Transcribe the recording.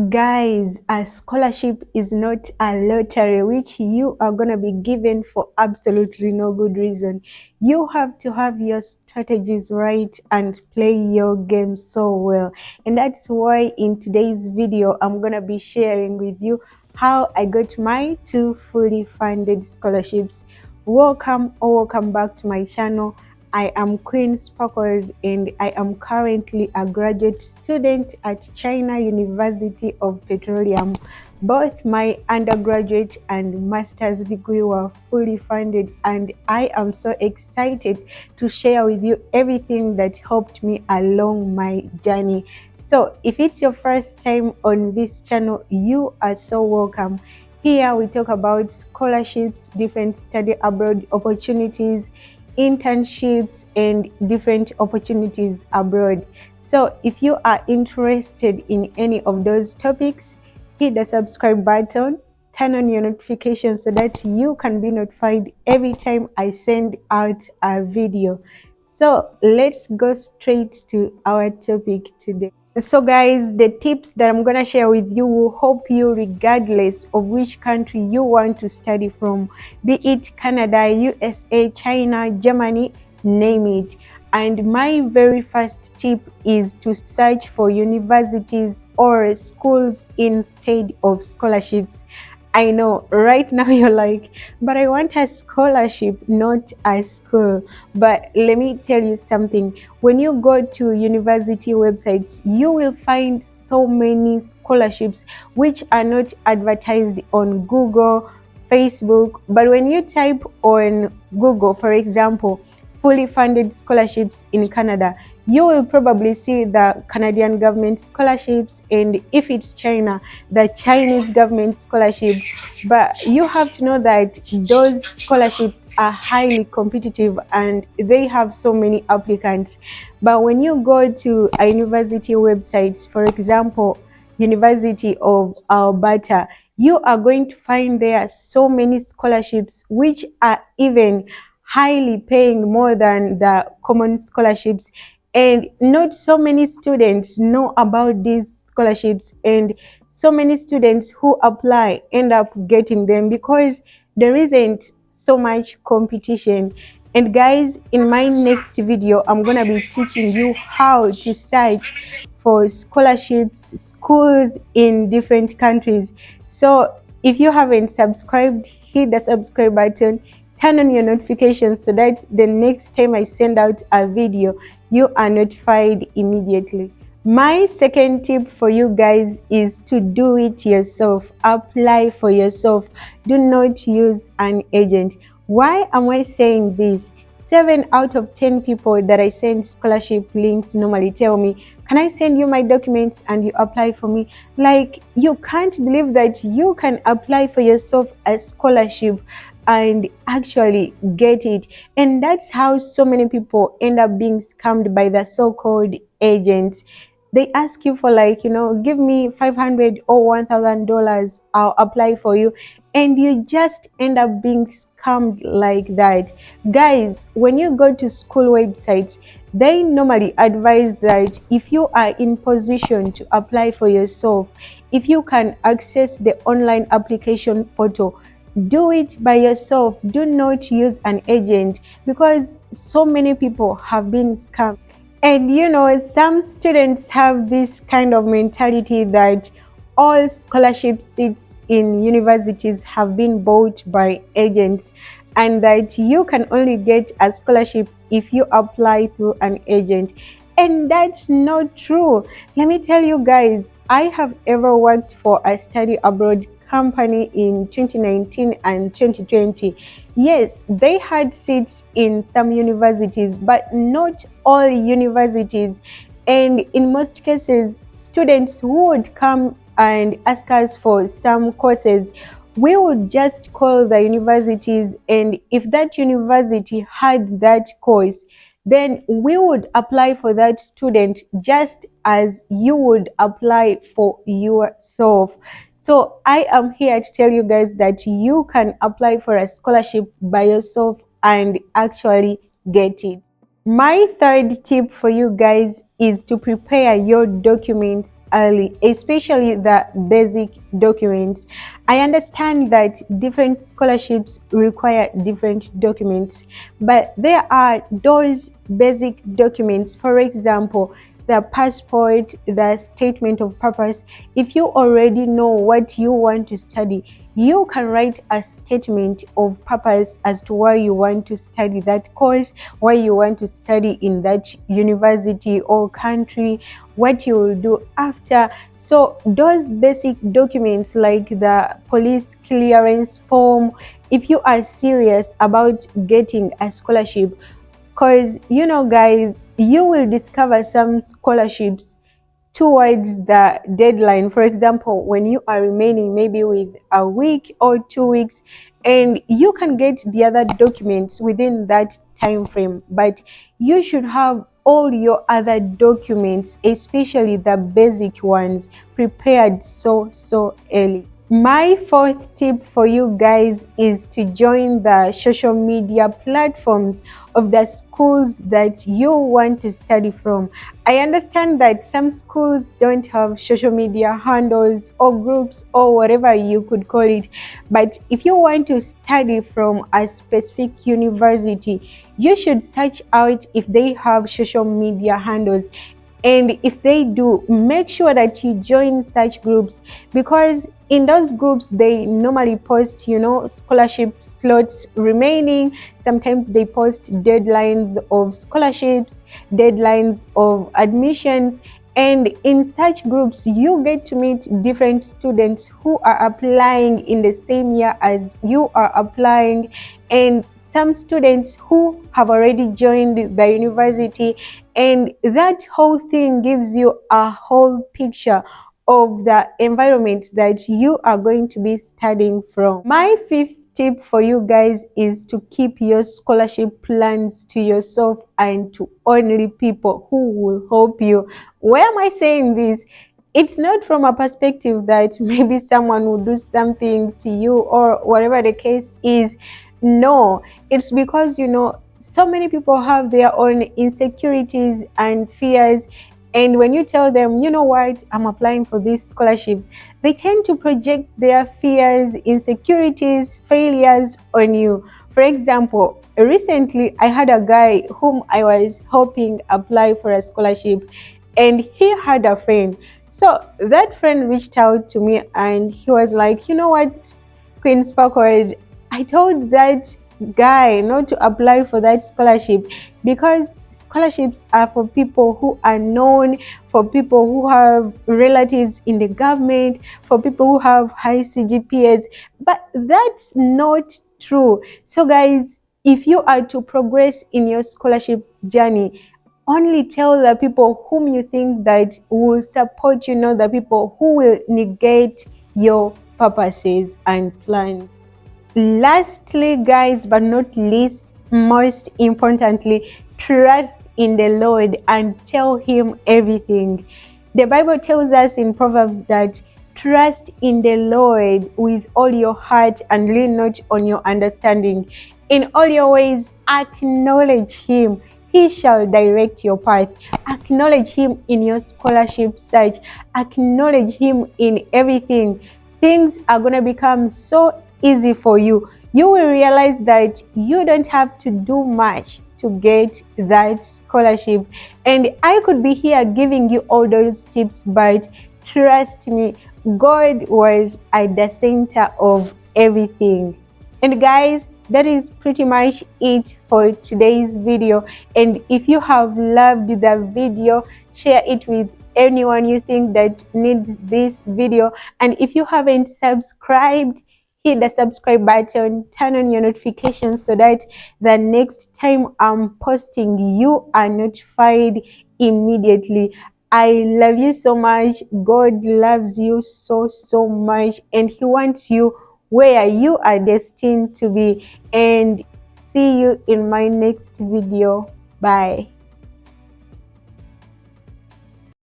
Guys, a scholarship is not a lottery which you are going to be given for absolutely no good reason. You have to have your strategies right and play your game so well. And that's why in today's video, I'm going to be sharing with you how I got my two fully funded scholarships. Welcome back to my channel. I am Queen Sparkles and I am currently a graduate student at China University of Petroleum. Both my undergraduate and master's degree were fully funded, and I am so excited to share with you everything that helped me along my journey. So if it's your first time on this channel, you are so welcome. Here we talk about scholarships, different study abroad opportunities, internships, and different opportunities abroad. So if you are interested in any of those topics, hit the subscribe button, turn on your notifications so that you can be notified every time I send out a video. So let's go straight to our topic today. So guys, the tips that I'm going to share with you will help you regardless of which country you want to study from, be it Canada, USA, China, Germany, name it. And my very first tip is to search for universities or schools instead of scholarships. I know right now you're like, but I want a scholarship, not a school. But let me tell you something. When you go to university websites, you will find so many scholarships which are not advertised on Google, Facebook. But when you type on Google, for example, fully funded scholarships in Canada, you will probably see the Canadian government scholarships, and if it's China, the Chinese government scholarship. But you have to know that those scholarships are highly competitive and they have so many applicants. But when you go to a university website, for example, University of Alberta, you are going to find there so many scholarships which are even highly paying more than the common scholarships, and not so many students know about these scholarships, and so many students who apply end up getting them because there isn't so much competition. And guys, in my next video, I'm gonna be teaching you how to search for scholarships, schools in different countries. So if you haven't subscribed, hit the subscribe button, turn on your notifications so that the next time I send out a video, you are notified immediately. My second tip for you guys is to do it yourself. Apply for yourself. Do not use an agent. Why am I saying this? 7 out of 10 people that I send scholarship links normally tell me, can I send you my documents and you apply for me? Like, you can't believe that you can apply for yourself a scholarship and actually get it. And that's how so many people end up being scammed by the so-called agents. They ask you for, like, give me $500 or $1,000, I'll apply for you, and you just end up being scammed like that. Guys, when you go to school websites, they normally advise that if you are in position to apply for yourself, if you can access the online application portal, do it by yourself. Do not use an agent, because so many people have been scammed. And some students have this kind of mentality that all scholarship seats in universities have been bought by agents, and that you can only get a scholarship if you apply through an agent. And that's not true. Let me tell you guys, I have ever worked for a study abroad company in 2019 and 2020. Yes, they had seats in some universities, but not all universities. And in most cases, students would come and ask us for some courses. We would just call the universities, and if that university had that course, then we would apply for that student just as you would apply for yourself. So I am here to tell you guys that you can apply for a scholarship by yourself and actually get it. My third tip for you guys is to prepare your documents early, especially the basic documents. I understand that different scholarships require different documents, but there are those basic documents. For example, the passport, the statement of purpose. If you already know what you want to study, you can write a statement of purpose as to why you want to study that course, why you want to study in that university or country, what you will do after. So those basic documents like the police clearance form, if you are serious about getting a scholarship, because guys, you will discover some scholarships towards the deadline. For example, when you are remaining maybe with a week or 2 weeks, and you can get the other documents within that time frame, but you should have all your other documents, especially the basic ones, prepared so early. My fourth tip for you guys is to join the social media platforms of the schools that you want to study from. I understand that some schools don't have social media handles or groups or whatever you could call it, but if you want to study from a specific university, you should search out if they have social media handles. And if they do, make sure that you join such groups, because in those groups they normally post scholarship slots remaining. Sometimes they post deadlines of scholarships, deadlines of admissions, and in such groups you get to meet different students who are applying in the same year as you are applying, and some students who have already joined the university, and that whole thing gives you a whole picture of the environment that you are going to be studying from. My fifth tip for you guys is to keep your scholarship plans to yourself and to only people who will help you. Why am I saying this? It's not from a perspective that maybe someone will do something to you or whatever the case is. No, it's because so many people have their own insecurities and fears, and when you tell them, what, I'm applying for this scholarship, they tend to project their fears, insecurities, failures on you. For example, recently I had a guy whom I was helping apply for a scholarship, and he had a friend. So that friend reached out to me and he was like, what, Queen Sparkles, I told that guy not to apply for that scholarship, because scholarships are for people who are known, for people who have relatives in the government, for people who have high CGPAs. But that's not true. So guys, if you are to progress in your scholarship journey, only tell the people whom you think that will support you, not the people who will negate your purposes and plans. Lastly, guys, but not least, most importantly, trust in the Lord and tell him everything. The Bible tells us in Proverbs that trust in the Lord with all your heart and lean not on your understanding. In all your ways, acknowledge him. He shall direct your path. Acknowledge him in your scholarship search. Acknowledge him in everything. Things are going to become so easy for you. You will realize that you don't have to do much to get that scholarship. And I could be here giving you all those tips, but trust me, God was at the center of everything. And guys, that is pretty much it for today's video. And if you have loved the video, share it with anyone you think that needs this video. And if you haven't subscribed, hit the subscribe button, turn on your notifications so that the next time I'm posting, you are notified immediately. I love you so much. God loves you so much, and he wants you where you are destined to be. And see you in my next video. Bye.